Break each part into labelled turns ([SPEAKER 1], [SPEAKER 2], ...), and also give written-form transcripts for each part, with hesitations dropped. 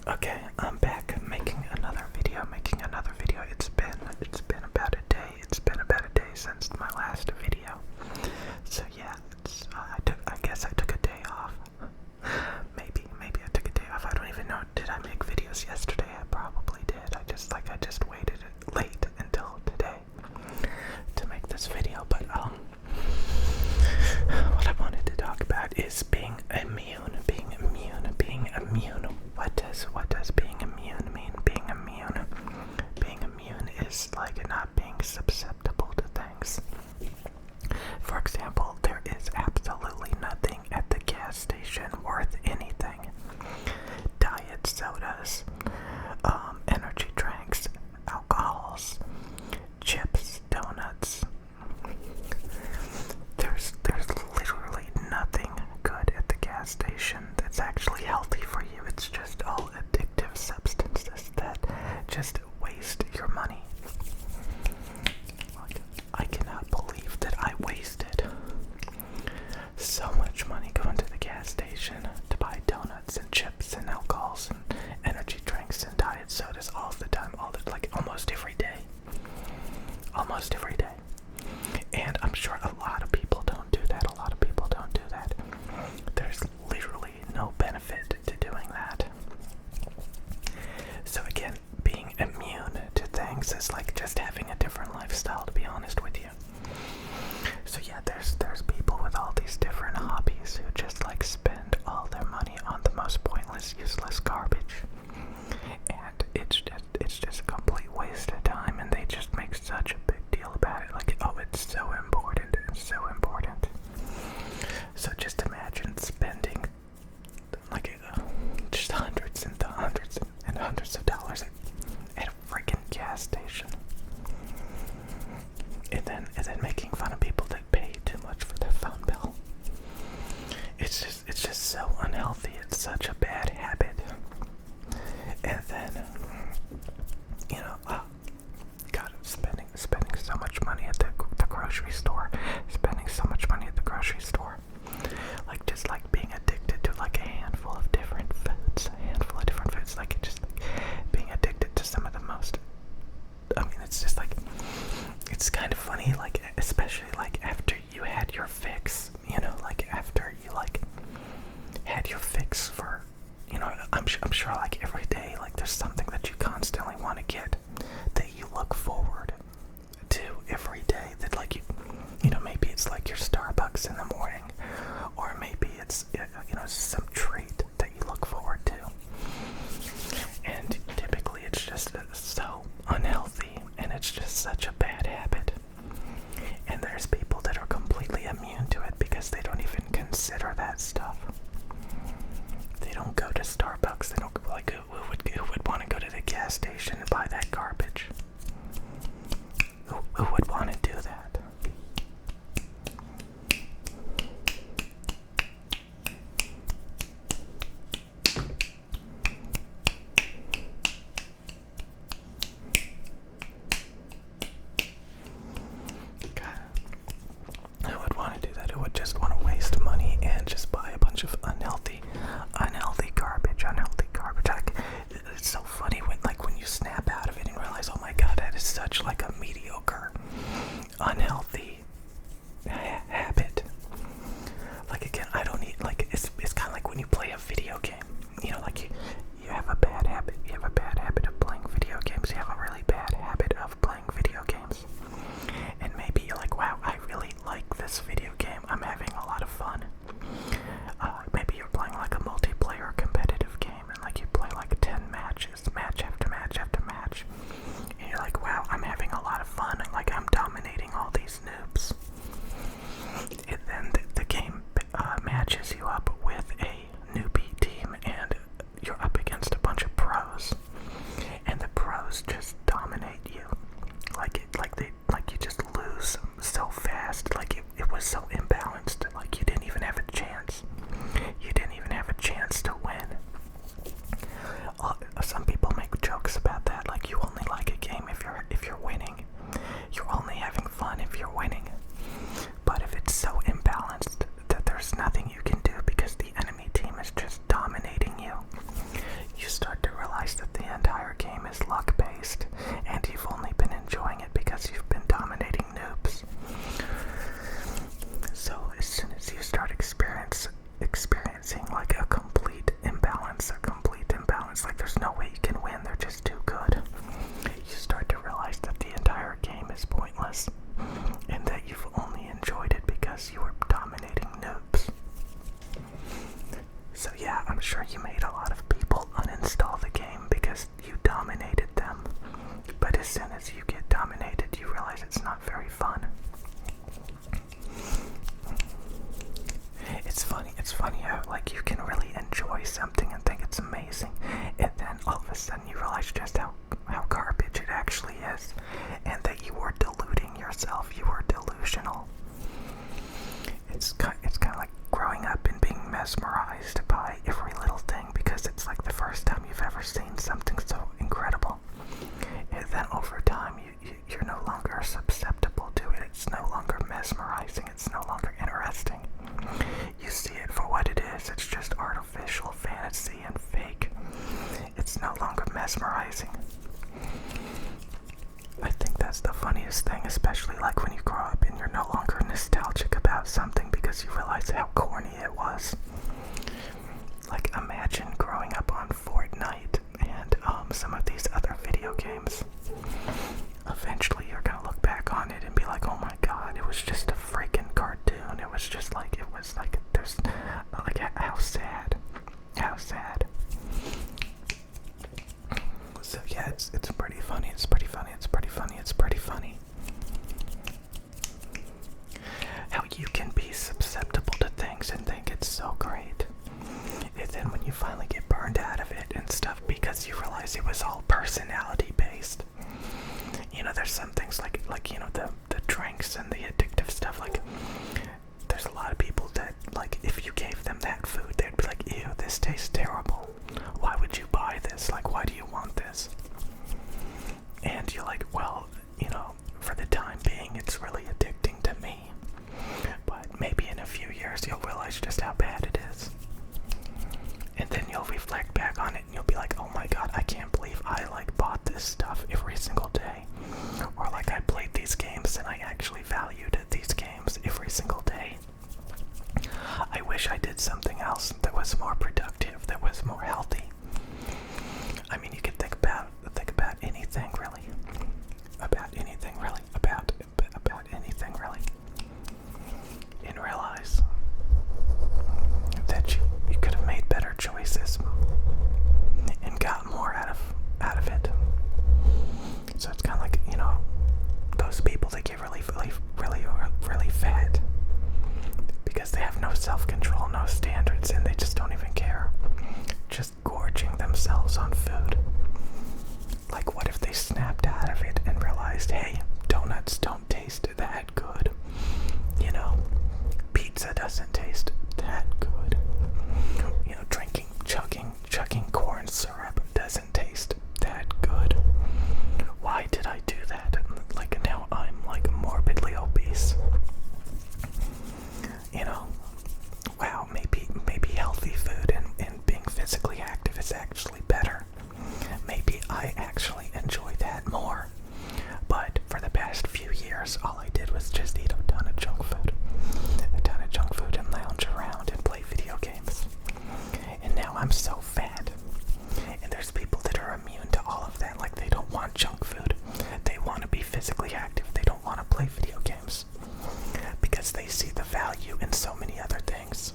[SPEAKER 1] Okay, I'm back making another video. It's been about a day. It's been about a day since my last video. So yeah, I guess I took a day off. Maybe I took a day off. I don't even know. Did I make videos yesterday? I probably did. I just waited late until today to make this video. But what I wanted to talk about is being immune. What does being immune mean? Being immune is like not being susceptible to things. For example, there is absolutely nothing at the gas station worth anything. Diet sodas, energy drinks, alcohols, chips, donuts. There's literally nothing good at the gas station that's actually healthy for you. It's just all addictive substances that just waste your money. I cannot believe that I wasted so much money going to the gas station to buy donuts and chips and alcohols and energy drinks and diet sodas all the time, almost every day. And I'm sure a lot of people don't do that. There's literally no benefit to doing that. So again, being immune to things is like just having a different lifestyle, to be honest with you. So yeah, there's people with all these different hobbies who just like spend all their money on the most pointless, useless garbage. And it's just a complete waste of time, and they just make such a big deal about it. Like, oh, it's so important. So just imagine spending like just hundreds of dollars at a freaking gas station, and then making fun of people that pay too much for their phone bill. It's just so unhealthy. It's such a bad habit. And then God, spending so much money at the grocery store, just like being addicted to like a handful of different foods, like just like being addicted to some of the most. I mean, it's just like, it's kind of funny, like especially like after you had your fix, like after you like had your fix for, I'm sure like every day, like there's something that you constantly want to get, that you look forward to every day, that like maybe it's like your Starbucks in the morning, or maybe it's some treat that you look forward to. And typically it's just so unhealthy, and it's just such a bad habit. And there's people that are completely immune to it because they don't even consider that stuff. They don't go to Starbucks. They don't like, who would want to go to the gas station and buy that garbage? Who would want to do that? Who would just want to waste money and just buy a bunch of unhealthy garbage. Like, it's so funny when you snap weirdest thing, especially like when you grow up and you're no longer nostalgic about something because you realize how corny it was. Like, imagine growing up on Fortnite and some of these other video games. Eventually you're gonna look back on it and be like, oh my god, it was just a freaking cartoon. It was like, there's, like, how sad. How sad. So yeah, it's pretty funny, it's pretty funny, it's pretty funny, it's pretty funny. How you can be susceptible to things and think it's so great. And then when you finally get burned out of it and stuff because you realize it was all personality based. You know, there's some things like you know, the drinks and the addictive stuff, like there's a lot of people that, like, if you gave them that food, they'd be like, ew, this tastes terrible. Why would you buy this? Like, why do you want this? And you're like, well, you know, for the time being, it's really addicting to me. But maybe in a few years, you'll realize just how bad it is. And then you'll reflect back on it and you'll be like, oh my god, I can't believe I, like, bought this stuff every single day. Or, like, I played these games and I actually valued these games every single day. I wish I did something else that was more productive, that was more healthy. I mean, you could think about anything really. About anything really. About anything really. And realize that you could have made better choices and got more out of it. So it's kind of like, you know, those people that get really fat because they have no self-control, no standards, and they just don't even care. Just gorging themselves on food. Like, what if they snapped out of it and realized, hey, donuts don't taste that good. You know, pizza doesn't taste that good. You know, chugging corn syrup doesn't taste that good. Why did I do that? Like, now I'm, like, morbidly obese. You know, wow, maybe healthy food and being physically active is actually better. Maybe I actually enjoy that more. But for the past few years, all I did was just eat a ton of junk food. And lounge around and play video games. And now I'm so fat. And there's people that are immune to all of that. Like, they don't want junk food. They want to be physically active. They don't want to play video games. Because they see the value in so many other things.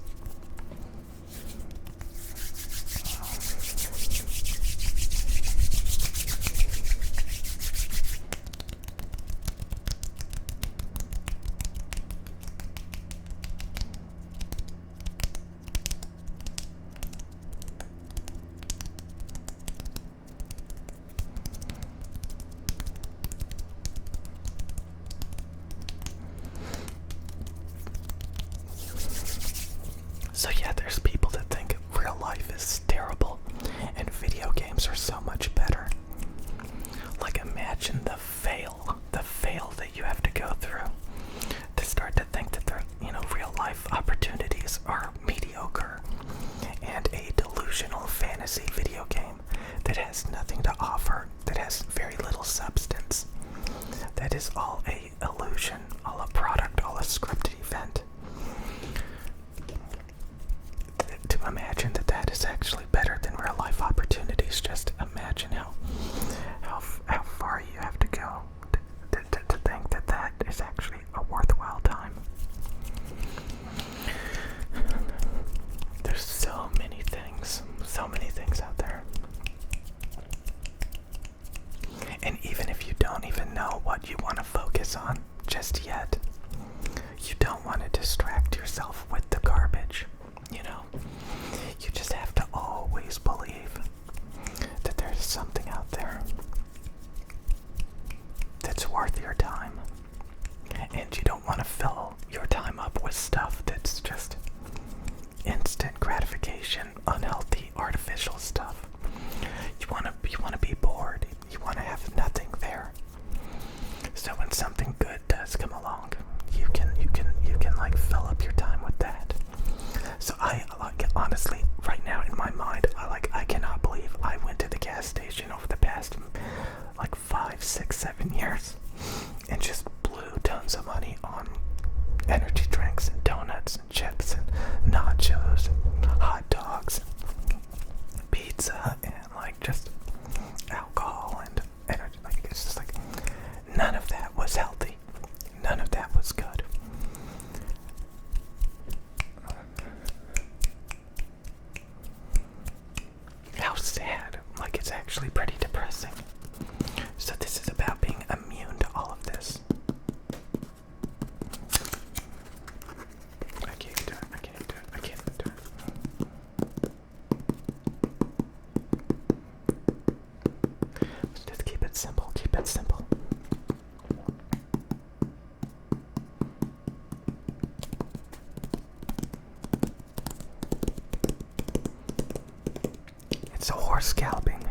[SPEAKER 1] So yeah, there's people that think real life is terrible and video games are so much better. Like, imagine the fail that you have to go through to start to think that real life opportunities are mediocre and a delusional fantasy video game that has nothing to offer, that has very little substance, that is all a illusion, all a product, all a scripted event. To imagine that is actually better than real life opportunities, just imagine how far you have to go to think that is actually a worthwhile time. There's so many things out there. And even if you don't even know what you want to focus on just yet, you don't want to distract yourself with the garbage. You know, you just have to always believe that there's something out there that's worth your time. And you don't want to fill your time up with stuff that's just instant gratification, unhealthy, artificial stuff. You want to be bored. You want to have nothing there. So when something good does come along, you can like fill up your time with that. So I like, honestly, right now in my mind, I cannot believe I went to the gas station over the past like 5, 6, 7 years and just pizza and like just alcohol and energy. Like it's just like none of that was healthy. None of that was good. How sad. Like it's actually pretty depressing. So this is about being immune to all of this. I can't do it. I can't do it. I can't do it. Let's just keep it simple. Keep it simple. It's a horse galloping.